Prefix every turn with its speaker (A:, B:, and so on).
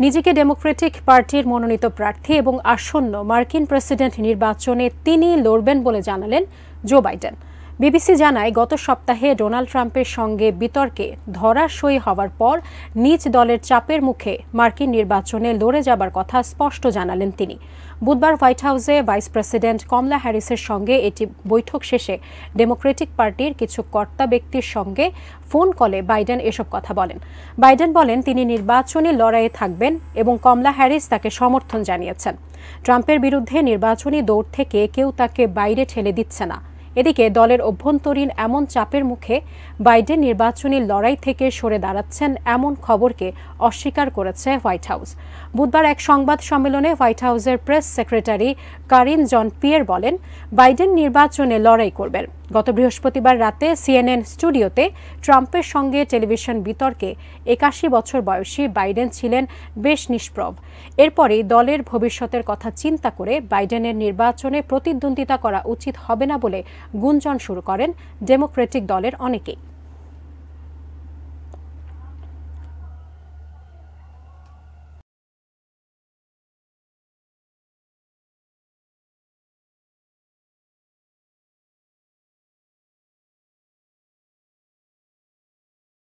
A: নিজেকে ডেমোক্রেটিক পার্টির মনোনীত প্রার্থী এবং আসন্ন মার্কিন প্রেসিডেন্ট নির্বাচনে তিনি লড়বেন বলে জানালেন জো বাইডেন। বিবিসি জানায়, গত সপ্তাহে ডোনাল্ড ট্রাম্পের সঙ্গে বিতর্কে ধরাশয়ী হওয়ার পর নিজ দলের চাপের মুখে মার্কিন নির্বাচনে লড়ে যাবার কথা স্পষ্ট জানালেন তিনি। বুধবার হোয়াইট হাউসে ভাইস প্রেসিডেন্ট কমলা হ্যারিসের সঙ্গে এটি বৈঠক শেষে ডেমোক্রেটিক পার্টির কিছু কর্তা ব্যক্তির সঙ্গে ফোন কলে বাইডেন এসব কথা বলেন। বাইডেন বলেন তিনি নির্বাচনী লড়াইয়ে থাকবেন এবং কমলা হ্যারিস তাকে সমর্থন জানিয়েছেন। ট্রাম্পের বিরুদ্ধে নির্বাচনী দৌড় থেকে কেউ তাকে বাইরে ঠেলে দিচ্ছে না। এদিকে দলের অভ্যন্তরীণ এমন চাপের মুখে বাইডেন নির্বাচনী লড়াই থেকে সরে দাঁড়াচ্ছেন এমন খবরকে অস্বীকার করেছে হোয়াইট হাউস। বুধবার এক সংবাদ সম্মেলনে হোয়াইট হাউসের প্রেস সেক্রেটারি কারিন জন পিয়ের বলেন, বাইডেন নির্বাচনে লড়াই করবেন। গত বৃহস্পতিবার রাতে সিএনএন স্টুডিওতে ট্রাম্পের সঙ্গে টেলিভিশন বিতর্কে ৮১ বছর বয়সী বাইডেন ছিলেন বেশ নিষ্প্রভ। এরপরই দলের ভবিষ্যতের কথা চিন্তা করে বাইডেনের নির্বাচনে প্রতিদ্বন্দ্বিতা করা উচিত হবে না বলে গুঞ্জন শুরু করেন ডেমোক্রেটিক দলের অনেকেই।